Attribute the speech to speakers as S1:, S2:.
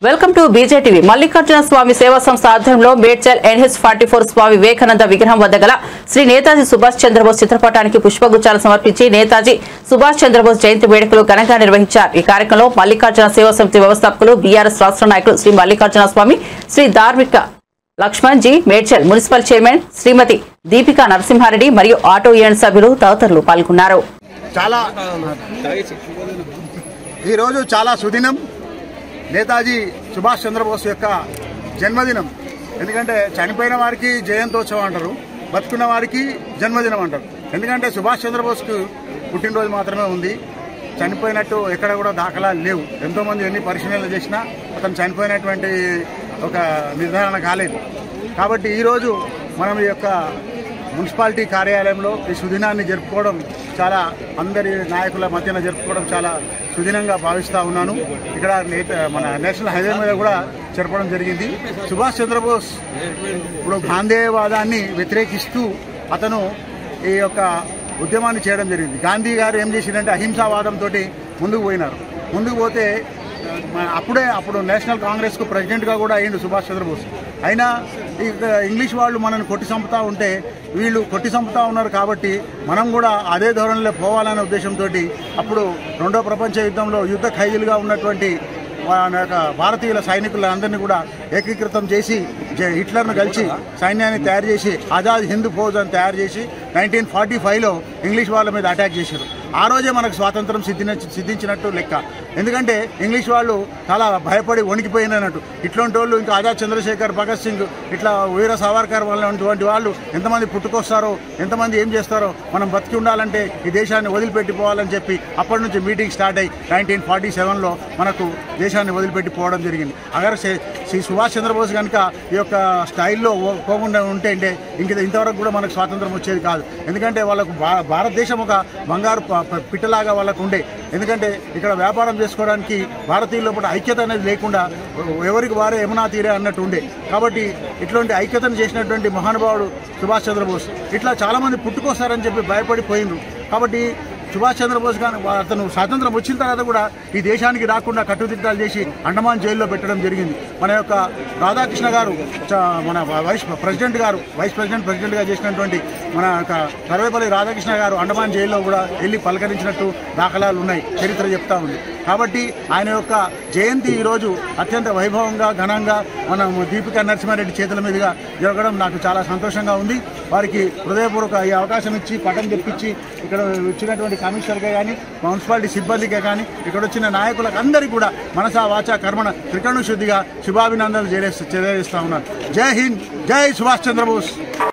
S1: Welcome to BJTV. Mallikarjuna Swamy సేవా సంస్థ ఆధ్వర్యంలో మేడ్చల్ NH44 స్వామి వివేకానంద విగ్రహం వద్ద గల శ్రీ నేతాజీ సుభాష్ చంద్రబోస్ చిత్రపటానికి పుష్పగుచ్చాలు సమర్పించి నేతాజీ సుభాష్ చంద్రబోస్ జయంతి వేడుకలు ఘనంగా నిర్వహించారు. ఈ కార్యక్రమంలో మల్లికార్జున సేవా సమితి వ్యవస్థాపకులు బీఆర్ఎస్ రాష్ట్ర నాయకులు శ్రీ మల్లికార్జున స్వామి, శ్రీ ధార్మిక లక్ష్మణ్ జీ, మేడ్చల్ మున్సిపల్ చైర్మన్ శ్రీమతి దీపికా నరసింహారెడ్డి మరియు ఆటో యూనియన్ సభ్యులు తదితరులు పాల్గొన్నారు.
S2: చాలా సుదినం నేతాజీ సుభాష్ చంద్రబోస్ యొక్క జన్మదినం. ఎందుకంటే చనిపోయిన వారికి జయంతోత్సవం అంటారు, బతుకున్న వారికి జన్మదినం అంటారు. ఎందుకంటే సుభాష్ చంద్రబోస్కు పుట్టినరోజు మాత్రమే ఉంది, చనిపోయినట్టు ఎక్కడ కూడా దాఖలాలు లేవు. ఎంతోమంది ఎన్ని పరిశీలనలు చేసినా అతను చనిపోయినటువంటి ఒక నిర్ధారణ కాలేదు. కాబట్టి ఈరోజు మనం ఈ యొక్క మున్సిపాలిటీ కార్యాలయంలో ఈ సుదినాన్ని జరుపుకోవడం చాలా అందరి నాయకుల మధ్యన జరుపుకోవడం చాలా సుదినంగా భావిస్తూ ఉన్నాను. ఇక్కడ మన నేషనల్ హైవే మీద కూడా జరపడం జరిగింది. సుభాష్ చంద్రబోస్ ఇప్పుడు గాంధేయవాదాన్ని వ్యతిరేకిస్తూ అతను ఈ యొక్క ఉద్యమాన్ని చేయడం జరిగింది. గాంధీ గారు ఏం చేసిందంటే అహింసావాదంతో ముందుకు పోయినారు. ముందుకు పోతే అప్పుడు నేషనల్ కాంగ్రెస్కు ప్రెసిడెంట్గా కూడా అయ్యిండు సుభాష్ చంద్రబోస్. అయినా ఇంగ్లీష్ వాళ్ళు మనల్ని కొట్టి చంపుతూ ఉంటే వీళ్ళు కొట్టి చంపుతూ ఉన్నారు కాబట్టి మనం కూడా అదే ధోరణిలో పోవాలనే ఉద్దేశంతో అప్పుడు రెండో ప్రపంచ యుద్ధంలో యుద్ధ ఖైదీలుగా ఉన్నటువంటి భారతీయుల సైనికులందరినీ కూడా ఏకీకృతం చేసి హిట్లర్ను కలిసి సైన్యాన్ని తయారు చేసి ఆజాద్ హింద్ ఫౌజ్ అని తయారు చేసి 1945లో ఇంగ్లీష్ వాళ్ళ మీద అటాక్ చేశారు. ఆ రోజే మనకు స్వాతంత్రం సిద్ధించినట్టు లెక్క. ఎందుకంటే ఇంగ్లీష్ వాళ్ళు చాలా భయపడి వణికిపోయినట్టు. ఇట్లాంటి వాళ్ళు ఇంకా ఆజాద్ చంద్రశేఖర్, భగత్ సింగ్, ఇట్లా వీర సావర్కర్ వాళ్ళటువంటి వాళ్ళు ఎంతమంది పుట్టుకొస్తారో, ఎంతమంది ఏం చేస్తారో, మనం బతికి ఉండాలంటే ఈ దేశాన్ని వదిలిపెట్టిపోవాలని చెప్పి అప్పటి నుంచి మీటింగ్ స్టార్ట్ అయ్యి 1947లో మనకు దేశాన్ని వదిలిపెట్టిపోవడం జరిగింది. అగర్ శ్రీ సుభాష్ చంద్రబోస్ కనుక ఈ యొక్క స్టైల్లో పోకుండా ఉంటే ఇంతవరకు కూడా మనకు స్వాతంత్రం వచ్చేది కాదు. ఎందుకంటే వాళ్ళకు భారతదేశం ఒక బంగారు పిట్టలాగా వాళ్ళకు ఉండే. ఎందుకంటే ఇక్కడ వ్యాపారం చేసుకోవడానికి భారతీయుల లోపల ఐక్యత అనేది లేకుండా ఎవరికి వారే యమునా తీరే అన్నట్టు ఉండే. కాబట్టి ఇట్లాంటి ఐక్యతను చేసినటువంటి మహానుభావుడు సుభాష్ చంద్రబోస్. ఇట్లా చాలామంది పుట్టుకొస్తారని చెప్పి భయపడిపోయిండ్రు. కాబట్టి సుభాష్ చంద్రబోస్ గారు అతను స్వాతంత్రం వచ్చిన తర్వాత కూడా ఈ దేశానికి రాకుండా కట్టుదిట్టాలు చేసి అండమాన్ జైల్లో పెట్టడం జరిగింది. మన యొక్క రాధాకృష్ణ గారు మన వైస్ ప్రెసిడెంట్గా చేసినటువంటి మన యొక్క సర్వేపల్లి రాధాకృష్ణ గారు అండమాన్ జైల్లో కూడా వెళ్ళి పలకరించినట్టు దాఖలాలు ఉన్నాయి, చరిత్ర చెప్తా ఉంది. కాబట్టి ఆయన యొక్క జయంతి ఈరోజు అత్యంత వైభవంగా ఘనంగా మన దీపికా నరసింహారెడ్డి చేతుల మీదుగా జరగడం నాకు చాలా సంతోషంగా ఉంది. వారికి హృదయపూర్వక ఈ అవకాశం ఇచ్చి పట్టం తెప్పించి ఇక్కడ వచ్చినటువంటి కమిషనర్గా కానీ, మున్సిపాలిటీ సిబ్బందిగా కానీ, ఇక్కడ వచ్చిన నాయకులకు అందరికీ కూడా మనసా వాచా కర్మణ త్రికరణ శుద్ధిగా శుభాభినందనలు తెలియజేస్తా ఉన్నాను. జై హింద్, జై సుభాష్ చంద్రబోస్.